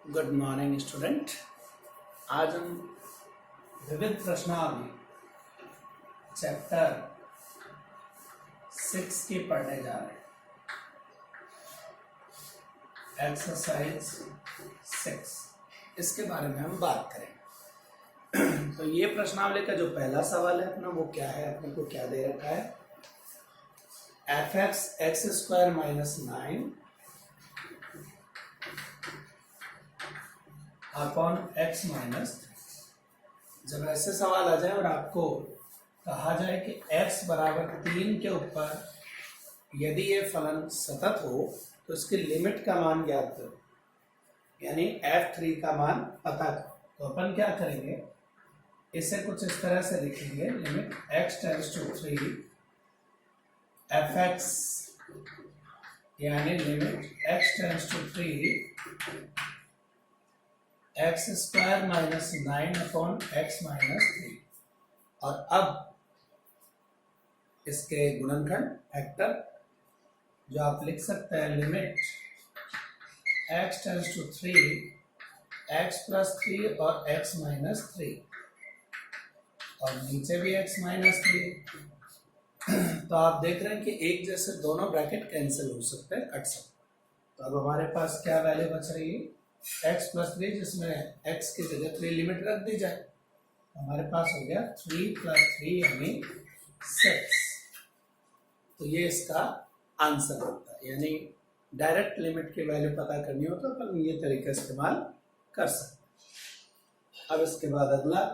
Good morning student. आज हम विविध प्रश्नावली चैप्टर 6 की पढ़ने जा रहे हैं। एक्सरसाइज 6 इसके बारे में हम बात करेंगे। तो ये प्रश्नावली का जो पहला सवाल है अपना वो क्या है, अपने को क्या दे रखा है, f(x) x² - 9 upon x minus. जब ऐसे सवाल आ जाए और आपको कहा जाए कि x बराबर 3 के ऊपर यदि ये फलन सतत हो तो इसकी लिमिट का मान ज्ञात करो, यानी f3 का मान पता करो। तो अपन क्या करेंगे, इसे कुछ इस तरह से लिखेंगे, limit x tends to 3 f(x) यानी limit x tends to 3 x² - 9 upon x minus 3। और अब इसके गुणनखंड फैक्टर जो आप लिख सकते हैं, limit x tends to 3 x plus 3 और x माइनस 3 और नीचे भी x माइनस 3। तो आप देख रहे हैं कि एक जैसे दोनों ब्रैकेट कैंसिल हो सकते हैं, कट सकते हैं। तो अब हमारे पास क्या वैल्यू बच रही है, x प्लस 3, जिसमें x की जगह 3 लिमिट रख दी जाए, हमारे पास हो गया 3 प्लस 3 यानी 6। तो ये इसका आंसर होता है। यानी डायरेक्ट लिमिट की वैल्यू पता करनी हो तो अपन ये तरीका इस्तेमाल कर सकते हैं। अब इसके बाद अगला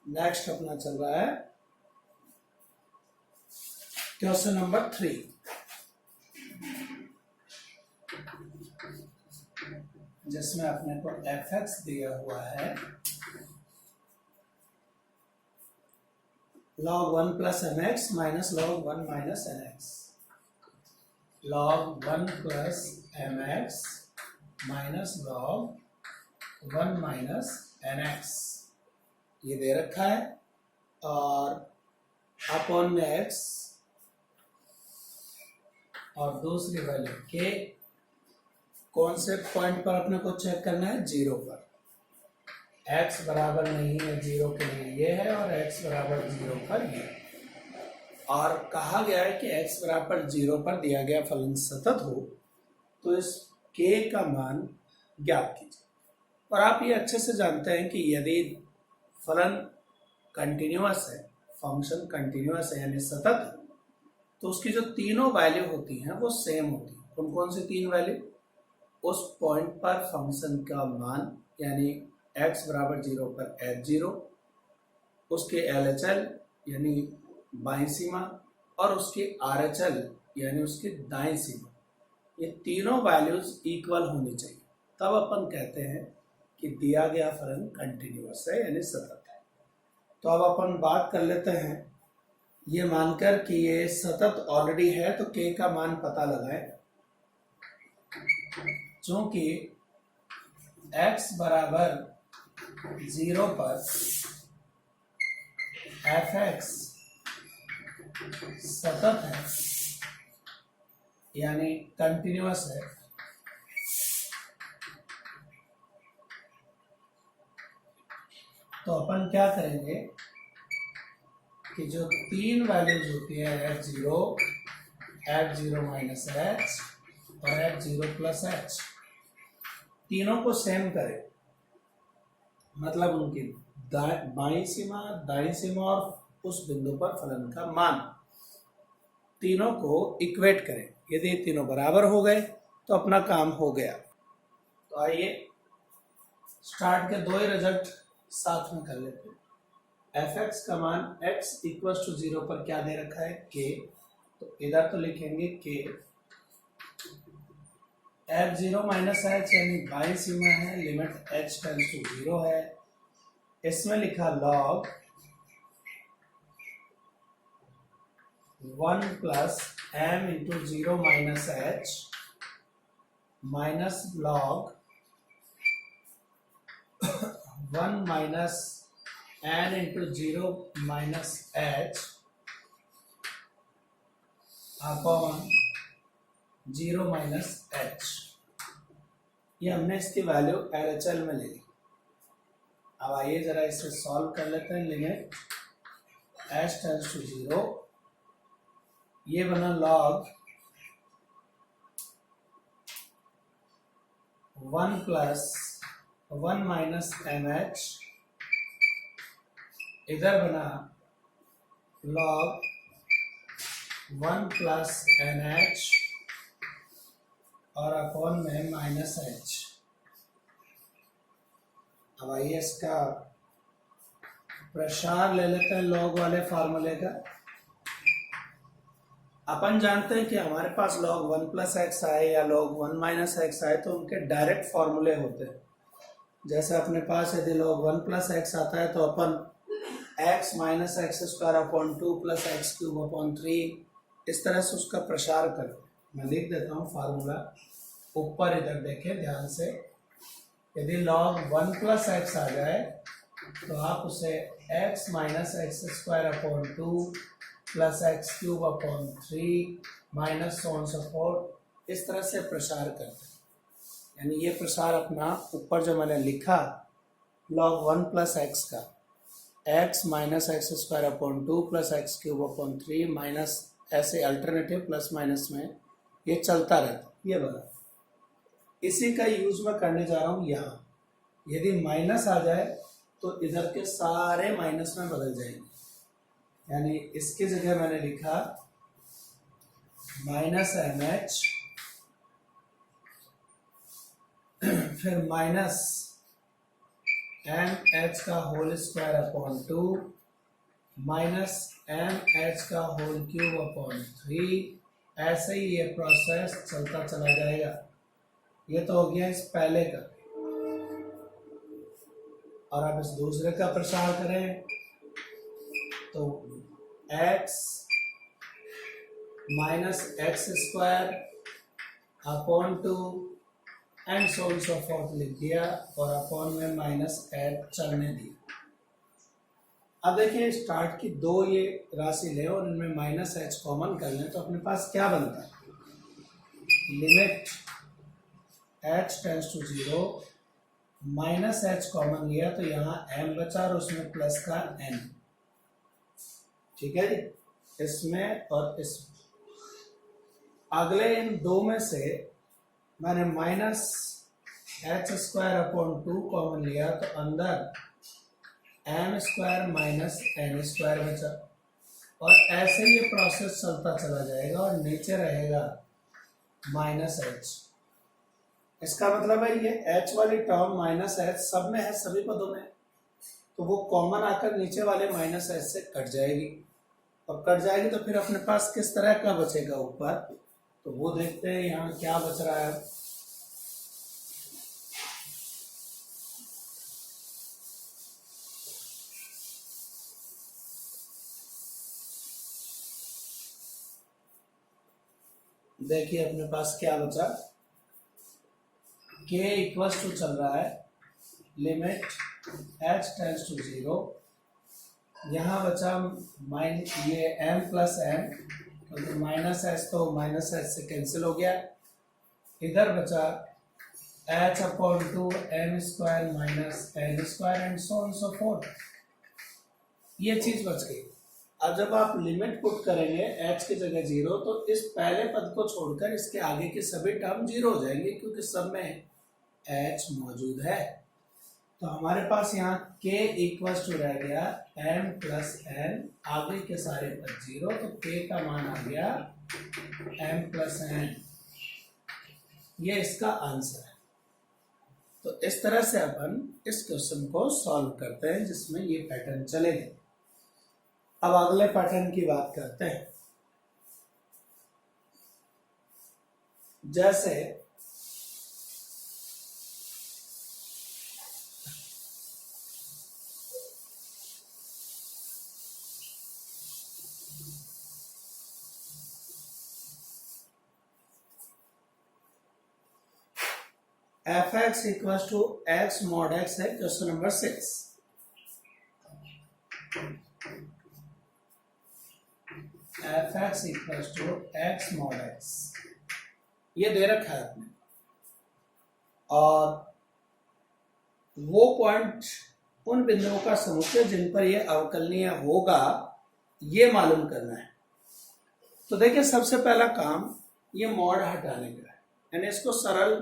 नेक्स्ट अपना चल रहा है क्वेश्चन नंबर 3, जिसमें अपने को f(x) दिया हुआ है log 1 plus mx minus log 1 minus nx। log 1 plus mx minus log 1 minus nx ये दे रखा है, और अपॉन में x और दूसरी वैल्यू k। कौन से पॉइंट पर अपने को चेक करना है, 0 पर। x बराबर नहीं है 0 के लिए ये है, और x बराबर 0 पर ये। और कहा गया है कि x बराबर 0 पर दिया गया फलन सतत हो तो इस k का मान ज्ञात कीजिए। और आप ये अच्छे से जानते हैं कि यदि फलन कंटिन्यूअस है, फंक्शन कंटिन्यूअस है यानी सतत है, तो उसकी जो तीनों वैल्यू होती हैं वो सेम होती हैं। कौन कौन सी तीन वैल्यू, उस पॉइंट पर फंक्शन का मान यानी x बराबर 0 पर f0, उसके LHL यानी बाईं सीमा, और उसकी RHL यानी उसकी दाईं सीमा, ये तीनों वैल्यूज इक्वल होनी चाहिए। तब अपन कहते हैं कि दिया गया फलन कंटिन्यूअस है यानी सतत है। तो अब अपन बात कर लेते हैं, ये मानकर कि ये सतत ऑलरेडी है तो k का मान पता लगाएं। चूंकि x बराबर 0 पर f(x) सतत है यानी कंटिन्यूअस है, तो अपन क्या करेंगे कि जो तीन वैल्यूज होती है f0, f0 माइनस h और f0 प्लस h, तीनों को सेम करें। मतलब उनकी बाईं सीमा, दाईं सीमा और उस बिंदु पर फलन का मान, तीनों को इक्वेट करें। यदि ये तीनों बराबर हो गए तो अपना काम हो गया। तो आइए स्टार्ट के दो ही रिजल्ट साथ में कर लेते हैं। f(x) का मान x इक्वल टू 0 पर क्या दे रखा है, k। तो इधर तो लिखेंगे k, f0 माइनस h यानी बाईं सीमा है, लिमिट h टेंड्स टू 0 है। इसमें लिखा log 1 plus m into 0 minus h minus log 1 minus n into 0 minus h upon 0 minus h। ये हमने इसकी वैल्यू LHL में ले ली। अब आइए जरा इसे सॉल्व कर लेते हैं। लिमिट h टेंड्स टू 0, ये बना लॉग 1 प्लस 1 माइनस mh, इधर बना लॉग 1 प्लस nh और अपॉन में माइनस h। अब आइए इसका प्रसार ले लेते हैं लॉग वाले फार्मूले का। अपन जानते हैं कि हमारे पास log 1 प्लस एक्स आए या log 1 माइनस एक्स आए तो उनके डायरेक्ट फॉर्मूले होते हैं। जैसे अपने पास यदि log 1 प्लस एक्स आता है तो अपन x minus x square upon 2 plus x cube upon 3 इस तरह से उसका प्रसार करें। मैं लिख देता हूँ फार्मूला ऊपर, इधर देखें ध्यान से। यदि log 1 प्लस एक्स आ जाए तो आप उसे x minus x square upon 2 plus x cube upon 3 minus so on so fourth इस तरह से प्रसार करते हैं। यानी ये प्रसार अपना ऊपर जो मैंने लिखा log 1 प्लस एक्स का x minus x square upon 2 plus x cube upon 3 minus ऐसे अल्टरनेटिव प्लस माइनस में ये चलता रहता। ये बना इसी का यूज मैं करने जा रहा हूँ यहाँ। यदि माइनस आ जाए तो इधर के सारे माइनस में बदल जाएंगे। यानी इसकी जगह मैंने लिखा माइनस mh फिर माइनस mh का whole square upon 2 minus mh का होल क्यूब अपॉन 3। ऐसे ही ये प्रोसेस चलता चला जाएगा। ये तो हो गया इस पहले का। और अब इस दूसरे का प्रसार करें तो x minus x square upon 2 and so on so fourth लिख दिया और अपॉन में माइनस एड चलने दिया। अब देखिए स्टार्ट की दो ये राशि ले और इनमें माइनस एच कॉमन कर लें तो अपने पास क्या बनता है। Limit h tends to 0, minus h common लिया तो यहाँ m बचा और उसमें प्लस का n। ठीक है जी, इसमें और इसमें। अगले इन दो में से मैंने minus H square upon 2 common लिया तो अंदर m square minus n square बचा और ऐसे ये प्रोसेस चलता चला जाएगा और नीचे रहेगा माइनस h। इसका मतलब है ये h वाली टर्म माइनस h सब में है, सभी पदों में, तो वो कॉमन आकर नीचे वाले माइनस h से कट जाएगी। और कट जाएगी तो फिर अपने पास किस तरह का बचेगा ऊपर, तो वो देखते हैं यहाँ क्या बच रहा है। देखिए अपने पास क्या बचा, k इक्वल्स टू चल रहा है लिमिट h टेंड्स टू 0। यहाँ बचा ये m प्लस n, तो माइनस एच तो माइनस एच से कैंसिल हो गया। इधर बचा h upon 2 m square minus n square and so on so fourth. ये चीज बच गई। अब जब आप लिमिट पुट करेंगे h की जगह 0 तो इस पहले पद को छोड़कर इसके आगे के सभी टर्म 0 हो जाएंगे क्योंकि सब में h मौजूद है। तो हमारे पास यहाँ k इक्वल्स टू रह गया m प्लस n, आगे के सारे पद 0, तो k का मान आ गया m प्लस n। ये इसका आंसर है। तो इस तरह से अपन इस क्वेश्चन को सॉल्व करते हैं जिसमें ये पैटर्न चलेगा। अब अगले पैटर्न की बात करते हैं। जैसे F X equal to X mod X है question number 6। F X equal to X mod X ये दे रखा है आपने, और वो पॉइंट उन बिंदुओं का समुच्चय जिन पर यह अवकलनीय होगा ये मालूम करना है। तो देखिए सबसे पहला काम ये मॉड हटाने का है, यानी इसको सरल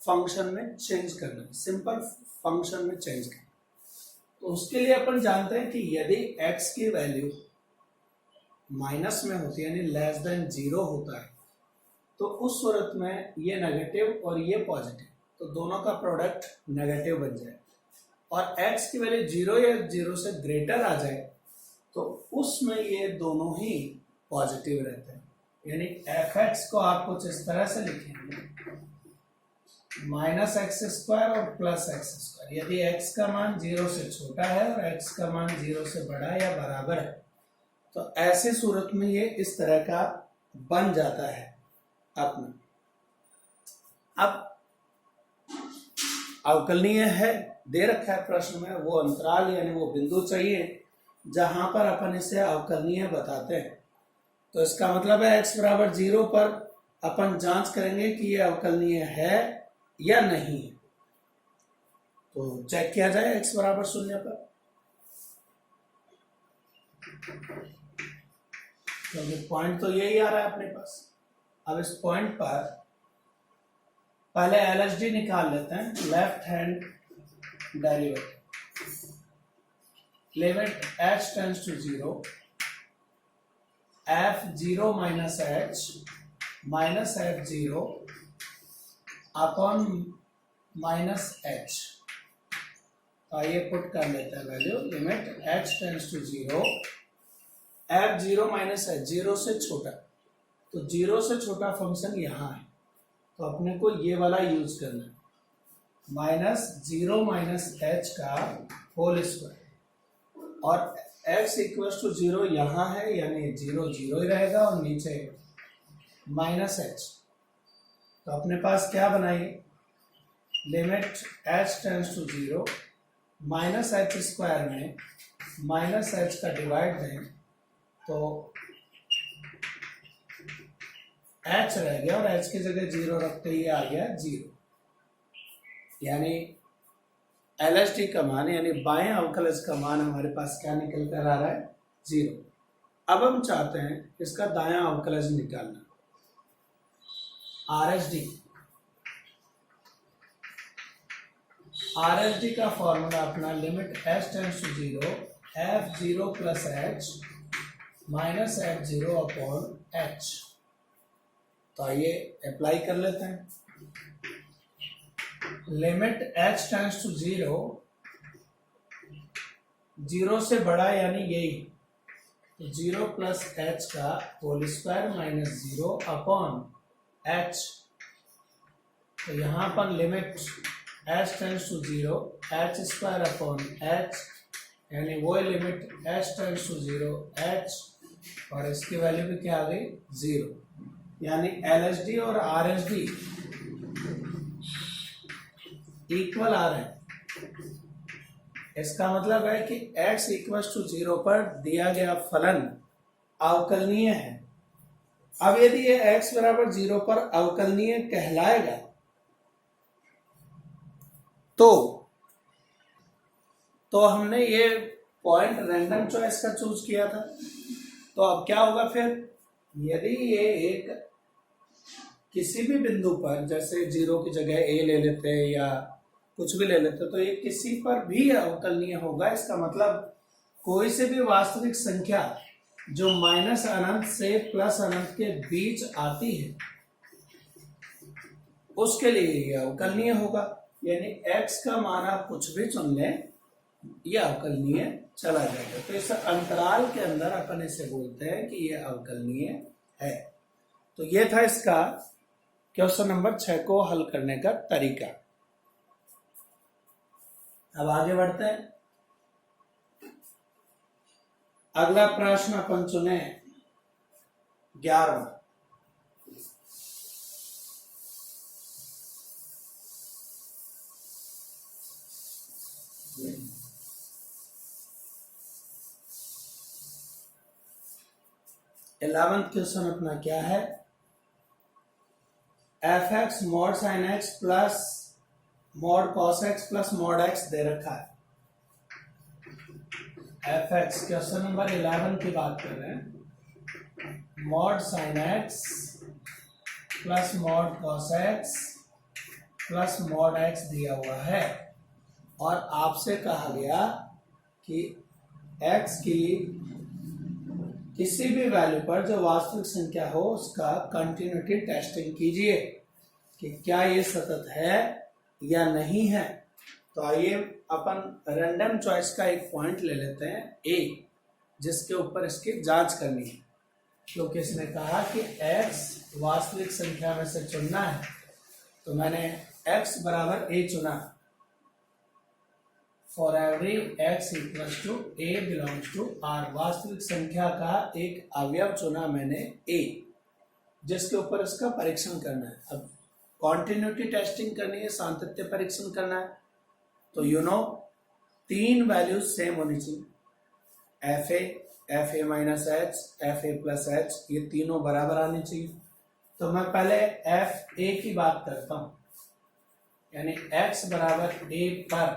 फंक्शन में चेंज करना है, सिंपल फंक्शन में चेंज करना। तो उसके लिए अपन जानते हैं कि यदि x की वैल्यू माइनस में होती है यानी लेस देन 0 होता है तो उस सूरत में ये नेगेटिव और ये पॉजिटिव, तो दोनों का प्रोडक्ट नेगेटिव बन जाए। और x की वैल्यू 0 या 0 से ग्रेटर आ जाए तो उसमें ये दोनों ही पॉजिटिव रहते हैं। यानी एफ एक्स को आप कुछ इस तरह से लिखेंगे माइनस एक्स स्क्वायर और प्लस एक्स स्क्वायर। यदि x का मान 0 से छोटा है और x का मान 0 से बड़ा या बराबर है तो ऐसे सूरत में ये इस तरह का बन जाता है अपना। अब अवकलनीय है दे रखा है प्रश्न में, वो अंतराल यानी वो बिंदु चाहिए जहां पर अपन इसे अवकलनीय बताते हैं। तो इसका मतलब है x बराबर 0 पर अपन जांच करेंगे कि ये अवकलनीय है या नहीं। तो चेक किया जाए x बराबर 0 पर, क्योंकि पॉइंट तो यही आ रहा है अपने पास। अब इस पॉइंट पर पहले LHD निकाल लेते हैं, left hand derivative. Limit h tends to 0 f0 minus f0 upon minus h। तो आइए पुट कर लेते हैं value. Limit h tends to 0 f0 minus h, 0 से छोटा, तो 0 से छोटा फंक्शन यहाँ है तो अपने को ये वाला यूज करना है, -0 माइनस h का होल स्क्वायर। और x इक्वल टू 0 यहाँ है यानी 0 0 ही रहेगा और नीचे माइनस h। तो अपने पास क्या बनाइए, limit h tends to 0 minus h square में माइनस h का डिवाइड दें तो h रह गया और h की जगह 0 रखते ही आ गया 0। यानी LHD का मान यानी बाएं अवकलज का मान हमारे पास क्या निकल कर आ रहा है, 0। अब हम चाहते हैं इसका दायां अवकलज निकालना, RHD का फॉर्मूला अपना limit h tends to 0 f0 plus h minus f0 upon h। तो आइए अप्लाई कर लेते हैं। लिमिट h टेंड्स टू 0, 0 से बड़ा यानी यही, तो 0 प्लस h का whole square minus 0 upon h। तो यहाँ पर limit h tends to 0 h square upon h, यानी वो limit h tends to 0 h और इसकी वैल्यू भी क्या आ गई 0। यानी LHD और RHD इक्वल आ रहे हैं। इसका मतलब है कि x इक्वल टू 0 पर दिया गया फलन अवकलनीय है। अब यदि ये x बराबर 0 पर अवकलनीय कहलाएगा तो हमने ये पॉइंट रैंडम चॉइस का चूज किया था। तो अब क्या होगा फिर, यदि ये एक किसी भी बिंदु पर, जैसे 0 की जगह a ले लेते हैं या कुछ भी ले लेते हैं, तो ये किसी पर भी अवकलनीय होगा। इसका मतलब कोई से भी वास्तविक संख्या जो माइनस अनंत से प्लस अनंत के बीच आती है उसके लिए ये अवकलनीय होगा। यानी x का मान आप कुछ भी चुन लें यह अवकलनीय चला जाएगा। तो इस अंतराल के अंदर अपन इसे बोलते हैं कि यह अवकलनीय है। तो ये था इसका क्वेश्चन नंबर 6 को हल करने का तरीका। अब आगे बढ़ते हैं। अगला प्रश्न अपन चुने 11। 11th क्वेश्चन अपना क्या है, F X mod sine X plus mod cos X plus mod X दे रखा है। एफ एक्स क्वेश्चन नंबर 11 की बात कर रहे हैं, mod sine X plus mod cos X plus mod x दिया हुआ है और आपसे कहा गया कि x की किसी भी वैल्यू पर जो वास्तविक संख्या हो उसका कंटिन्यूटी टेस्टिंग कीजिए कि क्या ये सतत है या नहीं है। तो आइए अपन रैंडम चॉइस का एक पॉइंट ले लेते हैं a, जिसके ऊपर इसकी जांच करनी है, क्योंकि इसने कहा कि x वास्तविक संख्या में से चुनना है। तो मैंने x बराबर a चुना, for every x equals to a belongs to r, वास्तविक संख्या का एक अवयव चुना मैंने a, जिसके ऊपर इसका परीक्षण करना है। अब कॉन्टिन्यूटी टेस्टिंग करनी है, सातत्य परीक्षण करना है, तो तीन वैल्यूज सेम होनी चाहिए, fa minus H, fa plus H, ये तीनों बराबर आनी चाहिए। तो मैं पहले fa की बात करता हूं, यानी x बराबर a पर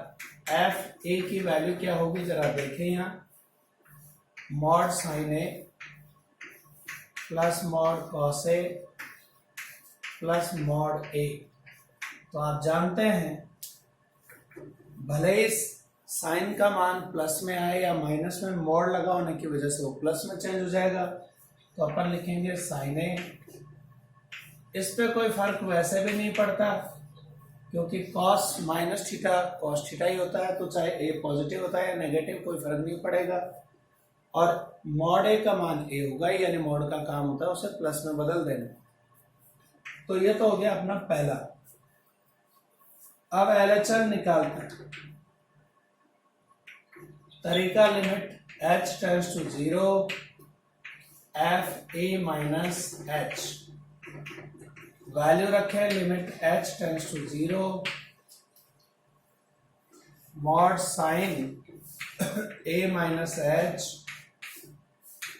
fa की वैल्यू क्या होगी जरा देखें यहाँ, mod sine A plus mod cos A plus mod ए। तो आप जानते हैं भले ही साइन का मान प्लस में आए या माइनस में, मॉड लगा होने की वजह से वो प्लस में चेंज हो जाएगा। तो अपन लिखेंगे साइन ए, इस पे कोई फर्क वैसे भी नहीं पड़ता क्योंकि cos minus theta cos theta ही होता है, तो चाहे ए पॉजिटिव होता है या नेगेटिव कोई फर्क नहीं पड़ेगा। और मॉड ए का मान ए होगा, यानी मॉड का काम होता है उसे प्लस में बदल देना। तो ये तो हो गया अपना पहला। अब LHS निकालते हैं। तरीका limit h tends to 0 fa minus h, value रखें limit h tends to 0 mod sine a minus h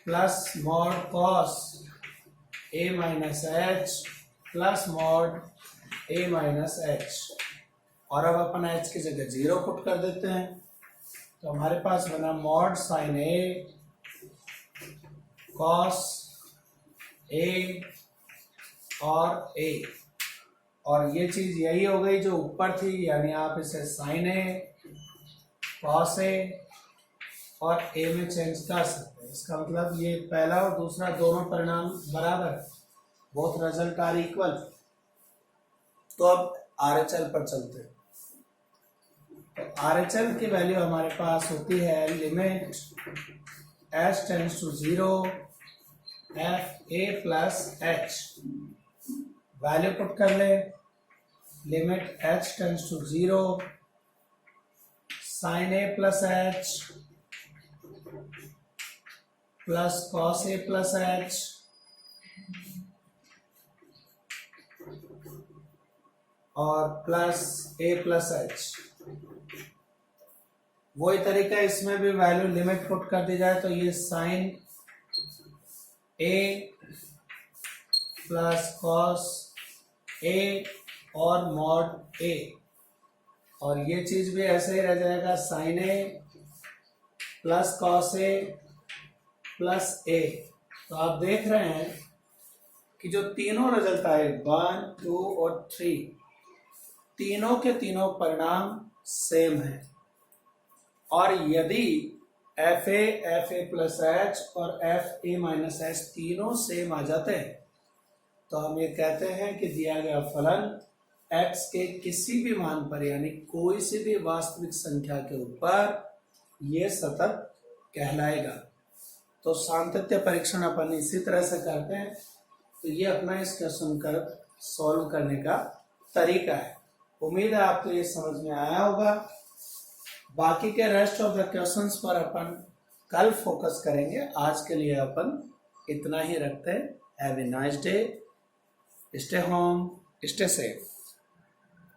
plus mod cos a minus h plus mod a minus h। और अब अपन h की जगह 0 पुट कर देते हैं, तो हमारे पास बना mod sine a cos a और a, और ये चीज यही हो गई जो ऊपर थी, यानी आप इसे साइन a कॉस a और a में चेंज कर सकते हैं। इसका मतलब ये पहला और दूसरा दोनों परिणाम बराबर, बोथ रिजल्ट आर इक्वल। तो अब RHL पर चलते हैं। तो RHL की वैल्यू हमारे पास होती है limit h tends to 0 fa plus h, value put कर ले limit h tends to 0 sine a plus h plus cos a plus h और प्लस a प्लस h। वही तरीका इसमें भी वैल्यू लिमिट पुट कर दी जाए, तो ये sine a plus cos a और मॉड a, और ये चीज भी ऐसे ही रह जाएगा sine a plus cos a plus a। तो आप देख रहे हैं कि जो तीनों रिजल्ट आए 1, 2 और 3, तीनों के तीनों परिणाम सेम है। और यदि fa प्लस h और fa माइनस h तीनों सेम आ जाते हैं तो हम ये कहते हैं कि दिया गया फलन x के किसी भी मान पर, यानी कोई सी भी वास्तविक संख्या के ऊपर ये सतत कहलाएगा। तो सातत्य परीक्षण अपन इसी तरह से करते हैं। तो ये अपना इस क्वेश्चन का सॉल्व करने का तरीका है। उम्मीद है आपको ये समझ में आया होगा। बाकी के रेस्ट ऑफ द क्वेश्चंस पर अपन कल फोकस करेंगे। आज के लिए अपन इतना ही रखते हैं। Have a nice day, stay home, stay safe.